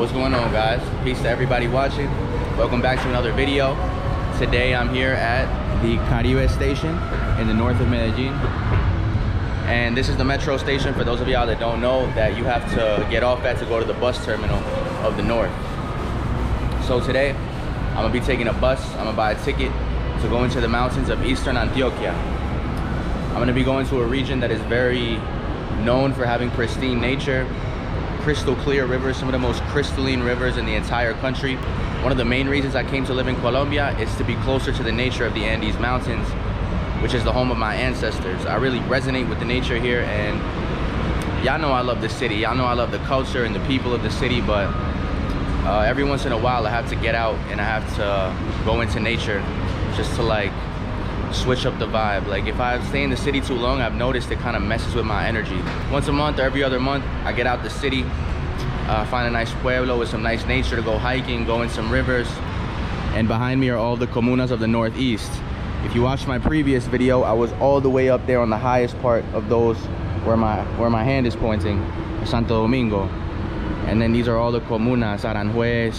What's going on, guys? Peace to everybody watching. Welcome back to another video. Today I'm here at the Caribe station in the north of Medellin, and this is the metro station for those of y'all that don't know that you have to get off at to go to the bus terminal of the north. So today I'm gonna be taking a bus. I'm gonna buy a ticket to go into the mountains of eastern Antioquia. I'm gonna be going to a region that is very known for having pristine nature, crystal clear rivers, some of the most crystalline rivers in the entire country. One of the main reasons I came to live in Colombia is to be closer to the nature of the Andes Mountains, which is the home of my ancestors. I really resonate with the nature here, and y'all know I love the city. Y'all know I love the culture and the people of the city, but every once in a while I have to get out and I have to go into nature just to like switch up the vibe. Like if I stay in the city too long, I've noticed it kind of messes with my energy. Once a month or every other month, I get out the city, find a nice pueblo with some nice nature to go hiking, go in some rivers. And behind me are all the comunas of the northeast. If you watched my previous video, I was all the way up there on the highest part of those where my hand is pointing, Santo Domingo. And then these are all the comunas: Aranjuez,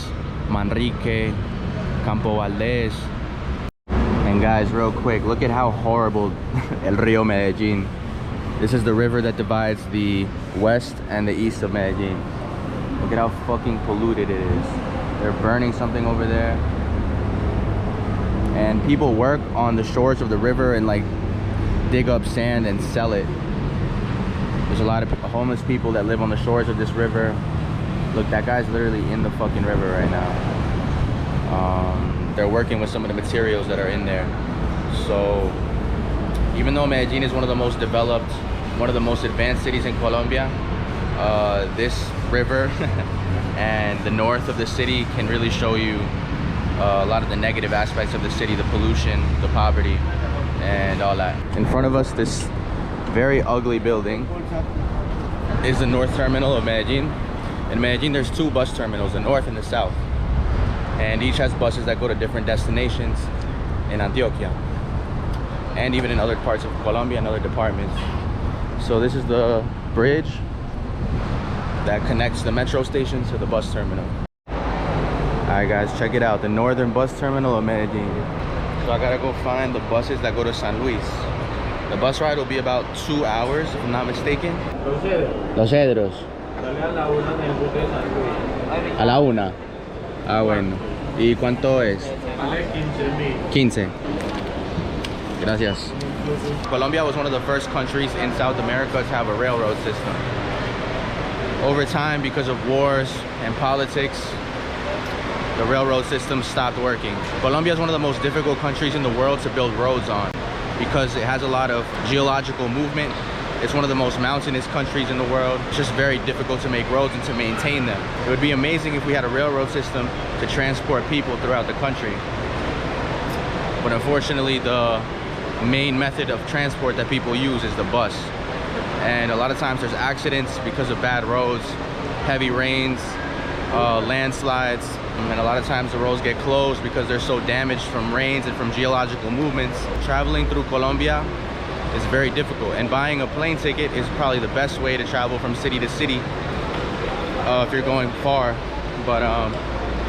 Manrique, Campo Valdez. And guys, real quick, look at how horrible El Rio Medellin. This is the river that divides the west and the east of Medellin. Look at how fucking polluted it is. They're burning something over there. And people work on the shores of the river and like dig up sand and sell it. There's a lot of homeless people that live on the shores of this river. Look, that guy's literally in the fucking river right now. They're working with some of the materials that are in there. So even though Medellin is one of the most developed, one of the most advanced cities in Colombia, this river and the north of the city can really show you a lot of the negative aspects of the city, the pollution, the poverty, and all that. In front of us, this very ugly building is the north terminal of Medellin. In Medellin, there's two bus terminals, the north and the south. And each has buses that go to different destinations in Antioquia and even in other parts of Colombia and other departments. So this is the bridge that connects the metro station to the bus terminal. Alright guys, check it out, the northern bus terminal of Medellin. So I gotta go find the buses that go to San Luis. The bus ride will be about 2 hours, if I'm not mistaken. Los Cedros. A la una. Ah, bueno. ¿Y cuánto es? 15. Gracias. Colombia was one of the first countries in South America to have a railroad system. Over time, because of wars and politics, the railroad system stopped working. Colombia is one of the most difficult countries in the world to build roads on because it has a lot of geological movement. It's one of the most mountainous countries in the world. It's just very difficult to make roads and to maintain them. It would be amazing if we had a railroad system to transport people throughout the country. But unfortunately, the main method of transport that people use is the bus. And a lot of times there's accidents because of bad roads, heavy rains, landslides. And a lot of times the roads get closed because they're so damaged from rains and from geological movements. Traveling through Colombia is very difficult, and buying a plane ticket is probably the best way to travel from city to city if you're going far, but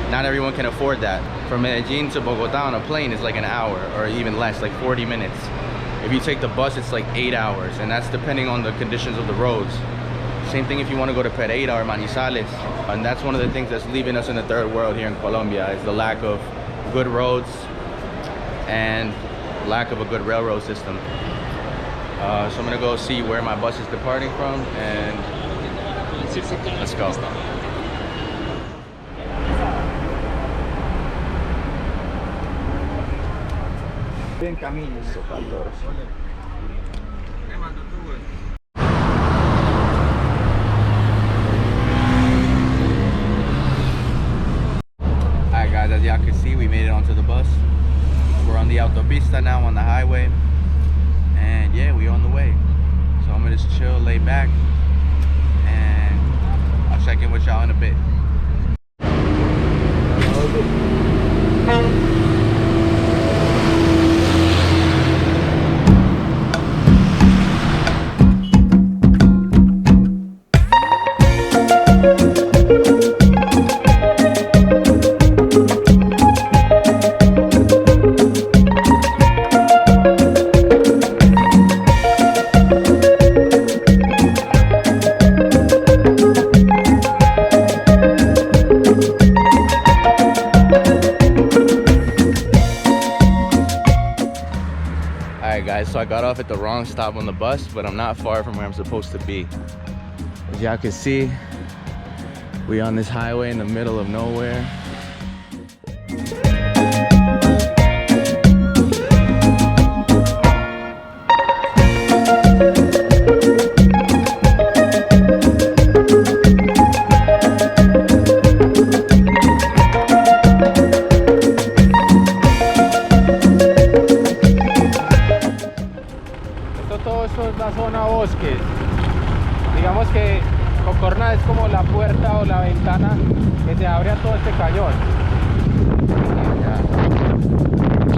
not everyone can afford that. From Medellin to Bogota on a plane is like an hour or even less, like 40 minutes. If you take the bus, it's like 8 hours, and that's depending on the conditions of the roads. Same thing if you want to go to Pereira or Manizales. And that's one of the things that's leaving us in the third world here in Colombia, is the lack of good roads and lack of a good railroad system. So I'm gonna go see where my bus is departing from, and let's go. Alright guys, as y'all can see, we made it onto the bus. We're on the autopista now, on the highway. And yeah, we're on the way. So I'm gonna just chill, lay back, and I'll check in with y'all in a bit. at the wrong stop on the bus, but I'm not far from where I'm supposed to be. As y'all can see, we on this highway in the middle of nowhere. Todo esto es la zona bosques. Digamos que Cocorná es como la puerta o la ventana que se abre a todo este cañón.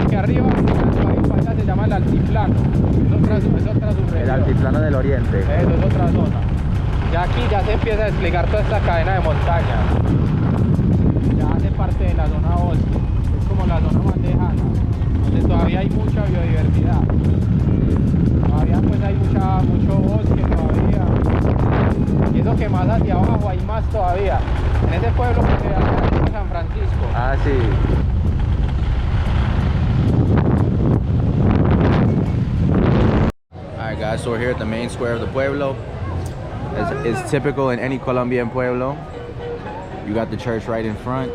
Que arriba se llama el altiplano. Es otra subregión. El altiplano del oriente. Eso es otra zona. Ya aquí ya se empieza a desplegar toda esta cadena de montañas. Ya hace parte de la zona bosque. Es como la zona más lejana, donde todavía hay mucha biodiversidad. Todavía pues hay mucho bosque todavía. Y eso que más hacia abajo hay más todavía. En ese pueblo que se llama San Francisco. Ah, sí. Alright guys, so we're here at the main square of the pueblo. As is typical in any Colombian pueblo. You got the church right in front.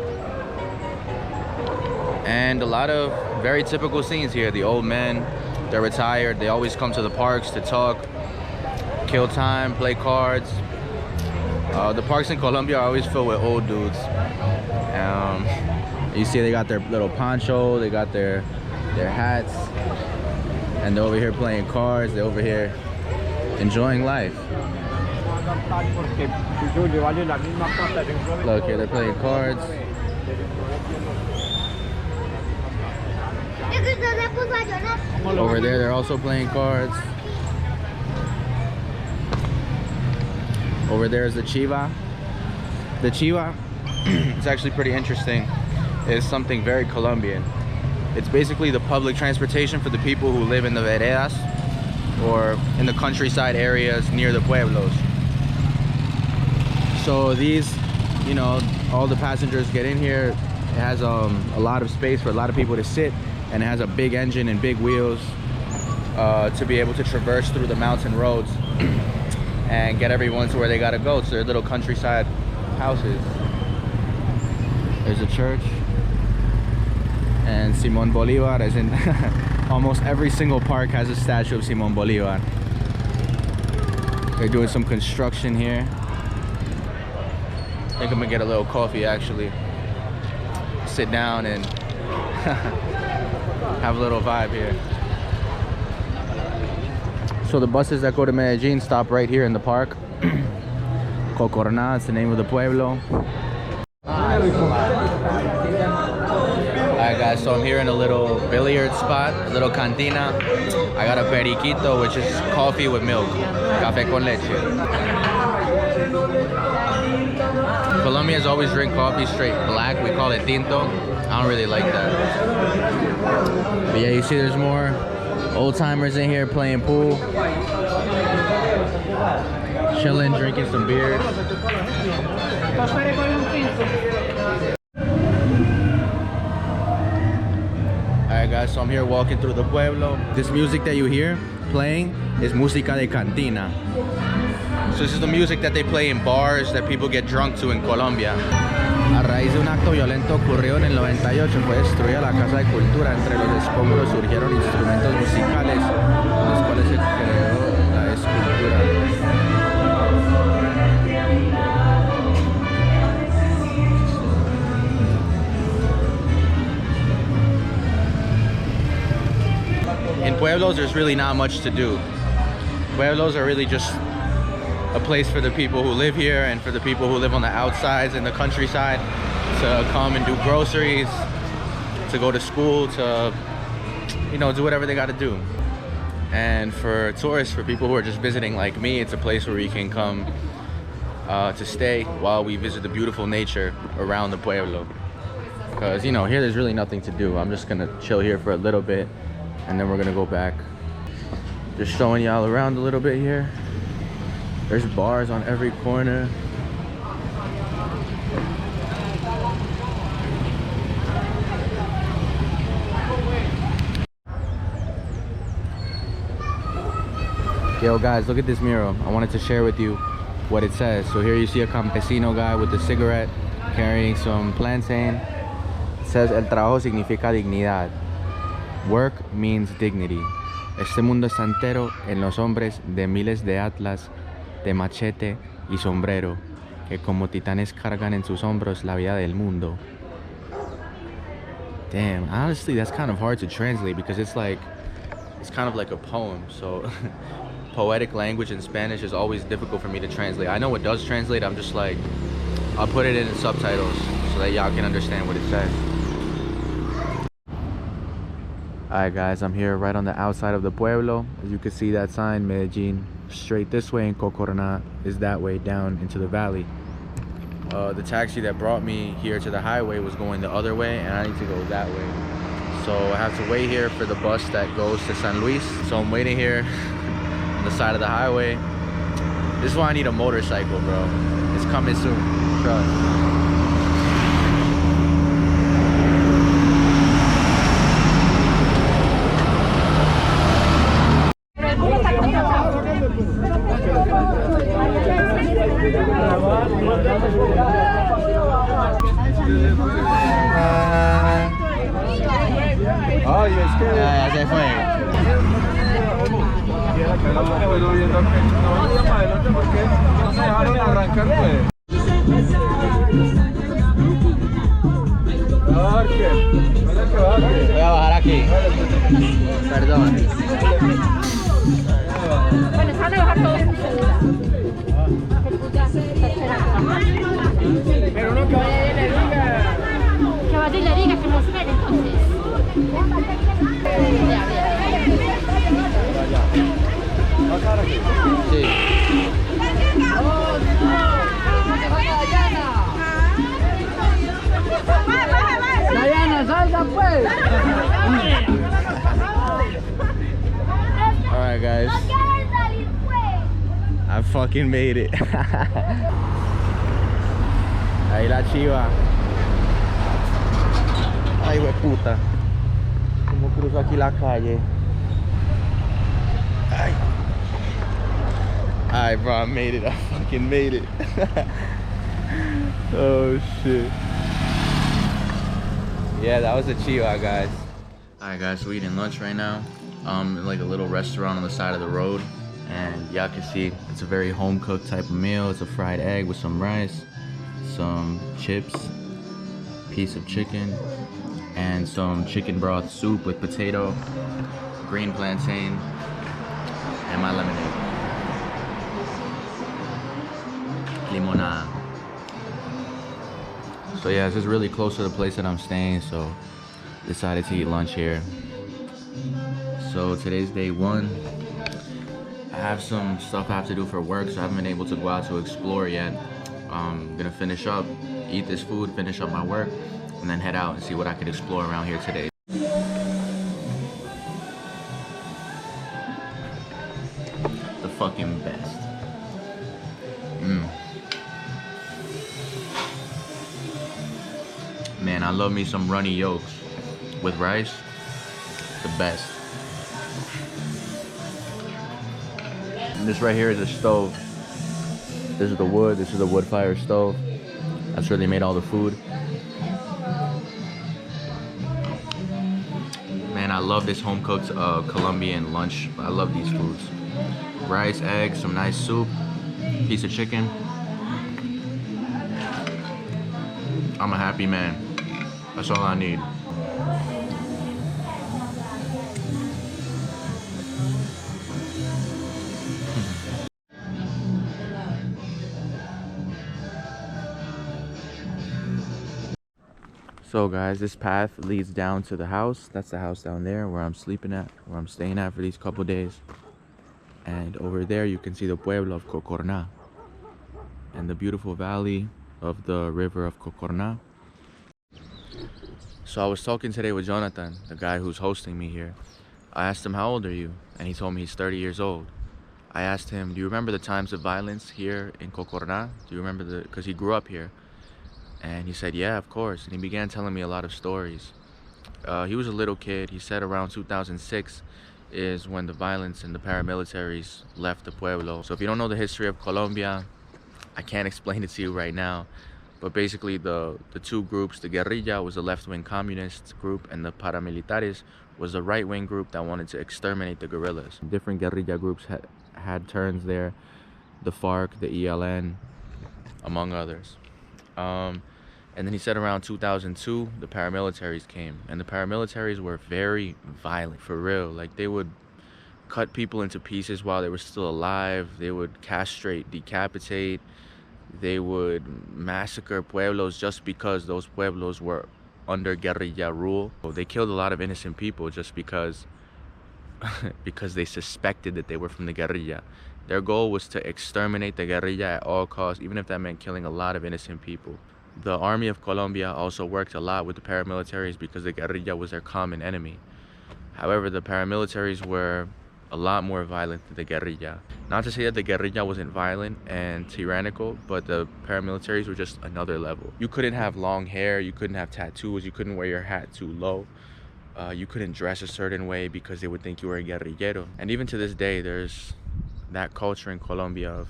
And a lot of very typical scenes here. The old men, they're retired. They always come to the parks to talk, kill time, play cards. The parks in Colombia are always filled with old dudes. You see they got their little poncho, they got their hats, and they're over here playing cards. They're over here enjoying life. Look here, they're playing cards. Over there, they're also playing cards. Over there is the Chiva. The Chiva, it's actually pretty interesting. It's something very Colombian. It's basically the public transportation for the people who live in the veredas or in the countryside areas near the pueblos. So these, you know, all the passengers get in here. It has a lot of space for a lot of people to sit, and it has a big engine and big wheels to be able to traverse through the mountain roads and get everyone to where they gotta go, to their little countryside houses. There's a church, and Simón Bolívar, as in almost every single park has a statue of Simón Bolívar. They're doing some construction here. I think I'm gonna get a little coffee actually. Sit down and have a little vibe here. So the buses that go to Medellin stop right here in the park. Cocorná, it's the name of the pueblo. Alright guys, so I'm here in a little billiard spot, a little cantina. I got a periquito, which is coffee with milk. Café con leche. Colombians always drink coffee straight black. We call it tinto. I don't really like that. But yeah, you see there's more old timers in here playing pool, chilling, drinking some beers. Alright guys, so I'm here walking through the pueblo. This music that you hear playing is música de cantina. So this is the music that they play in bars that people get drunk to in Colombia. A raíz de un acto violento ocurrido en el 98, fue destruida la Casa de Cultura. Entre los escombros surgieron instrumentos musicales, con los cuales se creó la escultura. In pueblos, there's really not much to do. Pueblos are really just a place for the people who live here and for the people who live on the outsides in the countryside to come and do groceries, to go to school, to, you know, do whatever they got to do. And for tourists, for people who are just visiting like me, it's a place where we can come to stay while we visit the beautiful nature around the pueblo. Because, you know, here there's really nothing to do. I'm just gonna chill here for a little bit and then we're gonna go back. Just showing y'all around a little bit here. There's bars on every corner. Yo guys, look at this mural. I wanted to share with you what it says. So here you see a campesino guy with a cigarette carrying some plantain. It says, el trabajo significa dignidad. Work means dignity. Este mundo está entero en los hombres de miles de atlas, de machete y sombrero, que como titanes cargan en sus hombros la vida del mundo. Damn, honestly, that's kind of hard to translate because it's kind of like a poem. So poetic language in Spanish is always difficult for me to translate. I know it does translate. I'm just like, I'll put it in subtitles so that y'all can understand what it says. Alright guys, I'm here right on the outside of the pueblo. As you can see that sign, Medellin, straight this way, and Cocorná is that way down into the valley. The taxi that brought me here to the highway was going the other way, and I need to go that way. So I have to wait here for the bus that goes to San Luis. So I'm waiting here on the side of the highway. This is why I need a motorcycle, bro. It's coming soon, trust. Ay, es que... Ya se fue. No se dejaron arrancar, pues. Voy a bajar aquí. Perdón. Bueno, se van a bajar todos. Pero no que vaya y le diga. Que vaya y le diga que nos espere entonces. Sí. Dayana, salga pues. Alright guys, I fucking made it. Ahí la Chiva. Ay, we puta. ¿Cómo cruzo aquí la calle? Ay. Alright bro, I made it. I fucking made it. Oh shit. Yeah, that was a Chiva, guys. Alright guys, we're eating lunch right now. In like a little restaurant on the side of the road. And y'all can see it's a very home cooked type of meal. It's a fried egg with some rice, some chips, piece of chicken, and some chicken broth soup with potato, green plantain, and my lemonade. Limonada. So yeah, this is really close to the place that I'm staying, so decided to eat lunch here. So today's day one. I have some stuff I have to do for work, so I haven't been able to go out to explore yet. I'm gonna finish up, eat this food, finish up my work, and then head out and see what I can explore around here today. The fucking best. Man, I love me some runny yolks with rice. The best. And this right here is a stove. This is the wood. This is a wood fire stove. That's where they made all the food. Man, I love this home cooked Colombian lunch. I love these foods. Rice, eggs, some nice soup, piece of chicken. I'm a happy man. That's all I need. So guys, this path leads down to the house. That's the house down there where I'm sleeping at, where I'm staying at for these couple days. And over there you can see the Pueblo of Cocorná and the beautiful valley of the river of Cocorná. So I was talking today with Jonathan, the guy who's hosting me here. I asked him, how old are you? And he told me he's 30 years old. I asked him, do you remember the times of violence here in Cocorná? Do you remember because he grew up here. And he said, yeah, of course. And he began telling me a lot of stories. He was a little kid. He said around 2006, is when the violence and the paramilitaries left the pueblo. So if you don't know the history of Colombia, I can't explain it to you right now. But basically the two groups, the guerrilla was the left-wing communist group and the paramilitares was the right-wing group that wanted to exterminate the guerrillas. Different guerrilla groups had turns there. The FARC, the ELN, among others. And then he said around 2002, the paramilitaries came. And the paramilitaries were very violent, for real. Like, they would cut people into pieces while they were still alive. They would castrate, decapitate. They would massacre pueblos just because those pueblos were under guerrilla rule. They killed a lot of innocent people just because they suspected that they were from the guerrilla. Their goal was to exterminate the guerrilla at all costs, even if that meant killing a lot of innocent people. The army of Colombia also worked a lot with the paramilitaries because the guerrilla was their common enemy. However, the paramilitaries were a lot more violent than the guerrilla. Not to say that the guerrilla wasn't violent and tyrannical, but the paramilitaries were just another level. You couldn't have long hair, you couldn't have tattoos, you couldn't wear your hat too low. You couldn't dress a certain way because they would think you were a guerrillero. And even to this day, there's that culture in Colombia of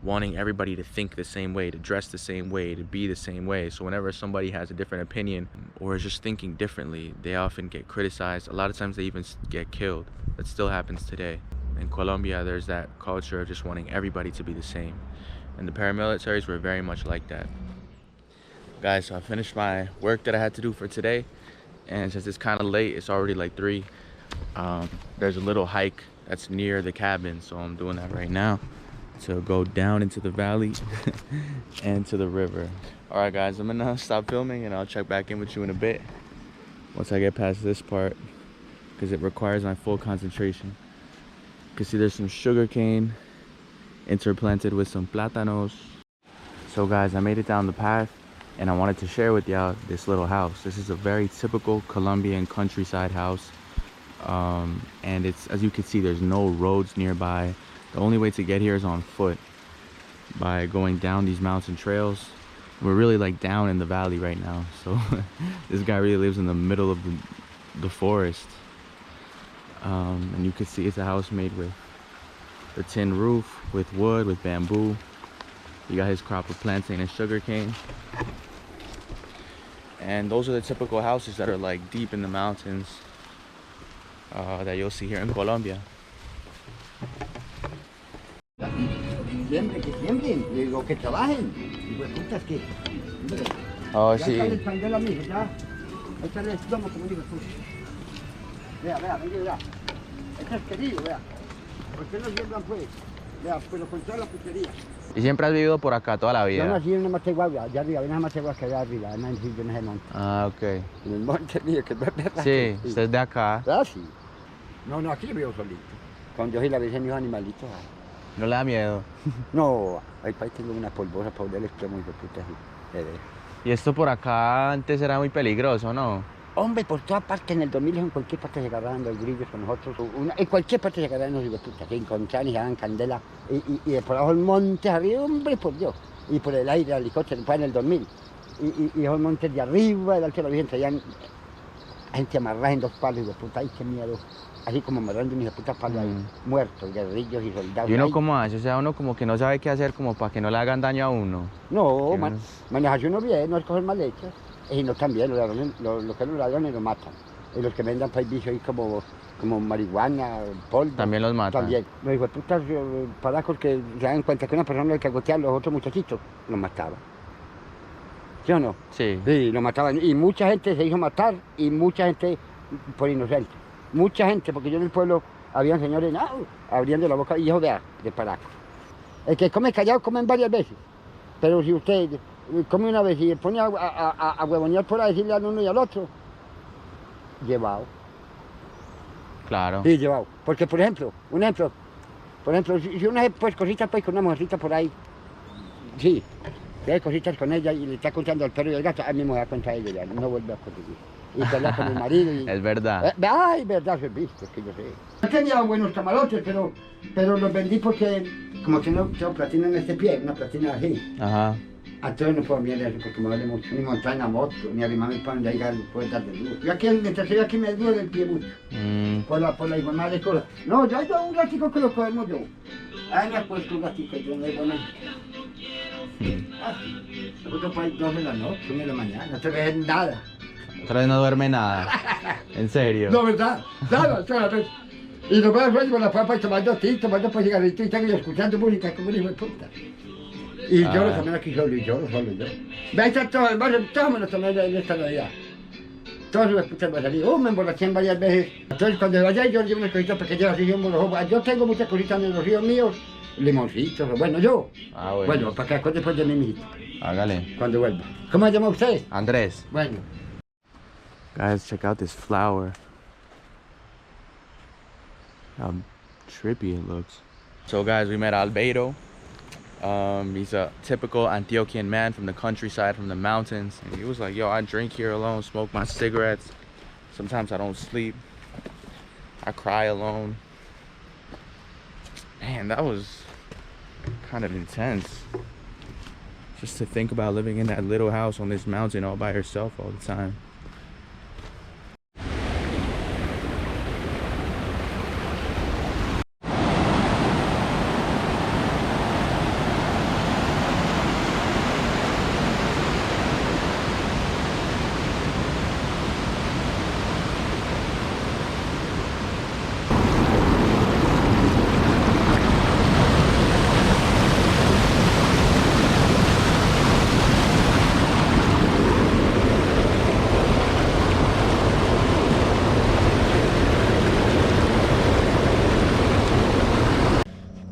wanting everybody to think the same way, to dress the same way, to be the same way. So whenever somebody has a different opinion or is just thinking differently, they often get criticized. A lot of times they even get killed. That still happens today. In Colombia, there's that culture of just wanting everybody to be the same. And the paramilitaries were very much like that. Guys, so I finished my work that I had to do for today. And since it's kind of late, it's already like 3. There's a little hike that's near the cabin. So I'm doing that right now to go down into the valley and to the river. All right, guys, I'm gonna stop filming and I'll check back in with you in a bit once I get past this part, because it requires my full concentration. You can see there's some sugar cane interplanted with some plátanos. So guys, I made it down the path and I wanted to share with y'all this little house. This is a very typical Colombian countryside house. And it's, as you can see, there's no roads nearby. The only way to get here is on foot by going down these mountain trails. We're really like down in the valley right now. So this guy really lives in the middle of the forest. And you can see it's a house made with the tin roof, with wood, with bamboo. He got his crop of plantain and sugar cane. And those are the typical houses that are like deep in the mountains that you'll see here in Colombia. Siempre, que siembren, digo que trabajen. Digo, putas que. Oh, ya sí. sale el candela, mijo, ya. Échale el plomo, como digo tú. Vea, vea, vea. Este es querido, vea. ¿Por qué no siembran, pues? Vea, pero con toda la putería. ¿Y siempre has vivido por acá toda la vida? Yo nací en una Mategua, allá arriba, en una Mategua que allá arriba, en ese monte. Ah, ok. En el monte mío, que es verdad. Sí, usted es de acá. Ah, sí. No, no, aquí yo vivo solito. Con Dios y la Virgen, mis animalitos. ¿No le da miedo? No, ahí tengo una polvosa para el extremo y de puta. Y esto por acá antes era muy peligroso, ¿no? Hombre, por toda parte, en el 2000 en cualquier parte se agarraban los grillos con nosotros. En cualquier parte se agarraban los putas, se encontraban y se daban candela. Y de por abajo el monte arriba, hombre, por Dios. Y por el aire, el helicóptero, fue en el 2000. Y esos montes de arriba, del alto de la Virgen, traían gente amarrada en 2 palos y de puta, ay, qué miedo. Así como amarrando mis putas palos ahí, muertos, guerrillos y soldados. ¿Y uno ahí. cómo hace? O sea, uno como que no sabe qué hacer como para que no le hagan daño a uno. No, uno... manejarse uno bien, no es coger mal hechos. Y no también, los que los ladrones los matan. Y los que vendan para el bicho ahí como marihuana, polvo. También los matan. También. Los hijos de putas paracos que se dan cuenta que una persona le cagotea a los otros muchachitos, los mataba. ¿Sí o no? Sí. Sí, los mataban. Y mucha gente se hizo matar y mucha gente por inocente. Mucha gente, porque yo en el pueblo había señores abriendo la boca y hijos de paraco. El que come callado comen varias veces. Pero si usted come una vez y se pone a huevonear por ahí, decirle al uno y al otro, llevado. Claro. Sí, llevado. Porque, por ejemplo, si uno hace pues cositas pues con una mujercita por ahí, sí, que hay cositas con ella y le está contando al perro y al gato, a mí me da cuenta de ella, no vuelve a conseguir. Y pelea con el marido y... Es verdad. Ay, verdad, eso es visto, es que yo sé. Yo tenía buenos camarotes, pero los vendí porque como que no tengo platina en este pie, una platina así. Ajá. Entonces no puedo mirar eso porque me duele mucho, ni montar en la moto, ni arrimarme para donde haya puertas de luz. Yo aquí, mientras estoy aquí me duele el pie mucho, por la igual de cosas. No, yo hay un ratico que lo cogemos yo. Ahí me acuesto un ratico, yo no hay bueno. Nosotros para 2 de la noche, 1 de la mañana, no te ves nada. Otra vez no duerme nada. ¿En serio? No, ¿verdad? Nada, solamente. Y nos vamos por la papa y tomando cigarritos y están escuchando música como un hijo de puta. Y yo lo tomé aquí solo, y yo. Veis a todos, todos me lo tomé en esta Navidad. Todos los putas me han salido. Me emborraché varias veces. Entonces cuando vaya yo llevo unas cositas pequeñas así, yo tengo muchas cositas en los ríos míos, limoncitos, bueno, yo. Bueno, para que acuerde después de mi mijito. Hágale. Cuando vuelva. ¿Cómo se llama usted? Andrés. Bueno. Guys, check out this flower. How trippy it looks. So guys, we met Albeiro. He's a typical Antioquian man from the countryside, from the mountains. And he was like, yo, I drink here alone, smoke my cigarettes. Sometimes I don't sleep. I cry alone. Man, that was kind of intense. Just to think about living in that little house on this mountain all by yourself all the time.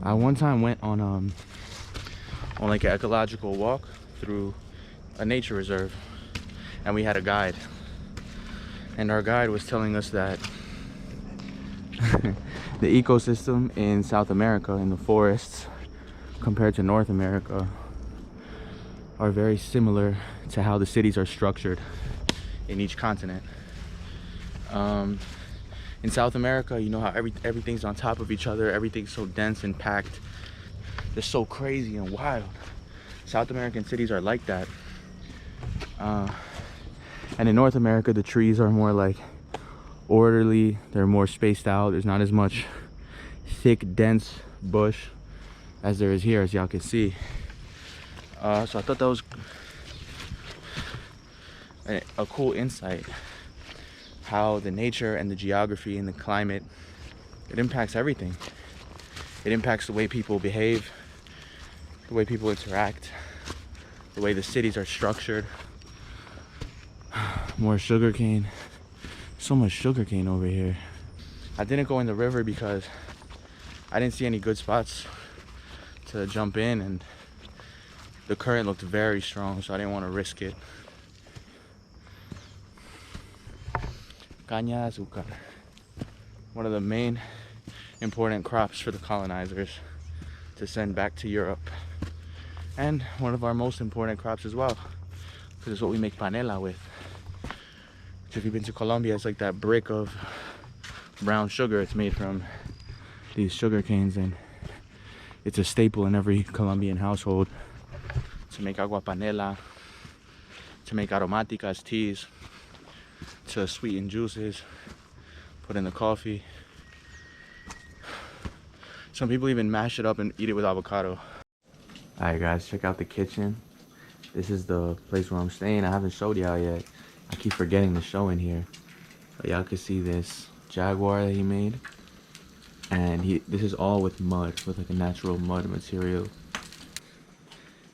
I one time went on like an ecological walk through a nature reserve, and we had a guide, and our guide was telling us that the ecosystem in South America, in the forests, compared to North America, are very similar to how the cities are structured in each continent. In South America, you know how everything's on top of each other, everything's so dense and packed. They're so crazy and wild. South American cities are like that. And in North America, the trees are more like orderly, they're more spaced out. There's not as much thick, dense bush as there is here, as y'all can see. So I thought that was a cool insight. How the nature and the geography and the climate, it impacts everything. It impacts the way people behave, the way people interact, the way the cities are structured. More sugarcane. So much sugarcane over here. I didn't go in the river because I didn't see any good spots to jump in, and the current looked very strong, so I didn't want to risk it. Caña de azúcar, one of the main important crops for the colonizers to send back to Europe, and one of our most important crops as well, because it's what we make panela with. Which, if you've been to Colombia, it's like that brick of brown sugar. It's made from these sugar canes, and it's a staple in every Colombian household to make agua panela, to make aromáticas, teas, to sweeten juices, put in the coffee. Some people even mash it up and eat it with avocado. Alright guys, check out the kitchen. This is the place where I'm staying. I haven't showed y'all yet. I keep forgetting to show in here. But y'all can see this Jaguar that he made. And this is all with mud, with like a natural mud material.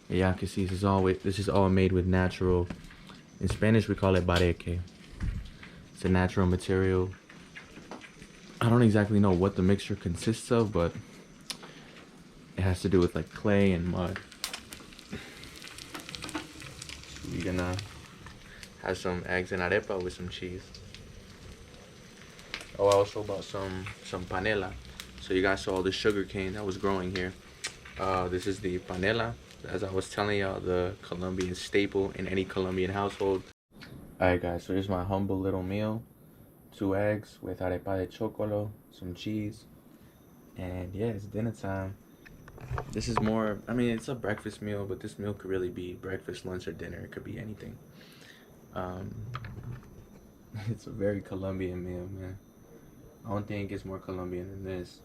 And y'all can see this is all made with natural, in Spanish we call it bareque. It's a natural material. I don't exactly know what the mixture consists of, but it has to do with like clay and mud. So we're gonna have some eggs and arepa with some cheese. Oh, I also bought some panela. So you guys saw the sugar cane that was growing here. This is the panela, as I was telling y'all, the Colombian staple in any Colombian household. Alright guys, so here's my humble little meal. 2 eggs with arepa de chocolo, some cheese, and yeah, it's dinner time. This is more, I mean, it's a breakfast meal, but this meal could really be breakfast, lunch, or dinner. It could be anything. It's a very Colombian meal, man. I don't think it gets more Colombian than this.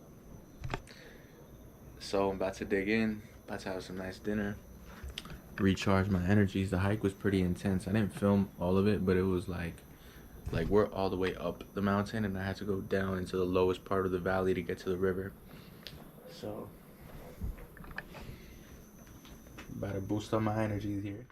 So I'm about to dig in, about to have some nice dinner, recharge my energies. The hike was pretty intense. I didn't film all of it, but it was like we're all the way up the mountain, and I had to go down into the lowest part of the valley to get to the river. So about to boost up my energies here.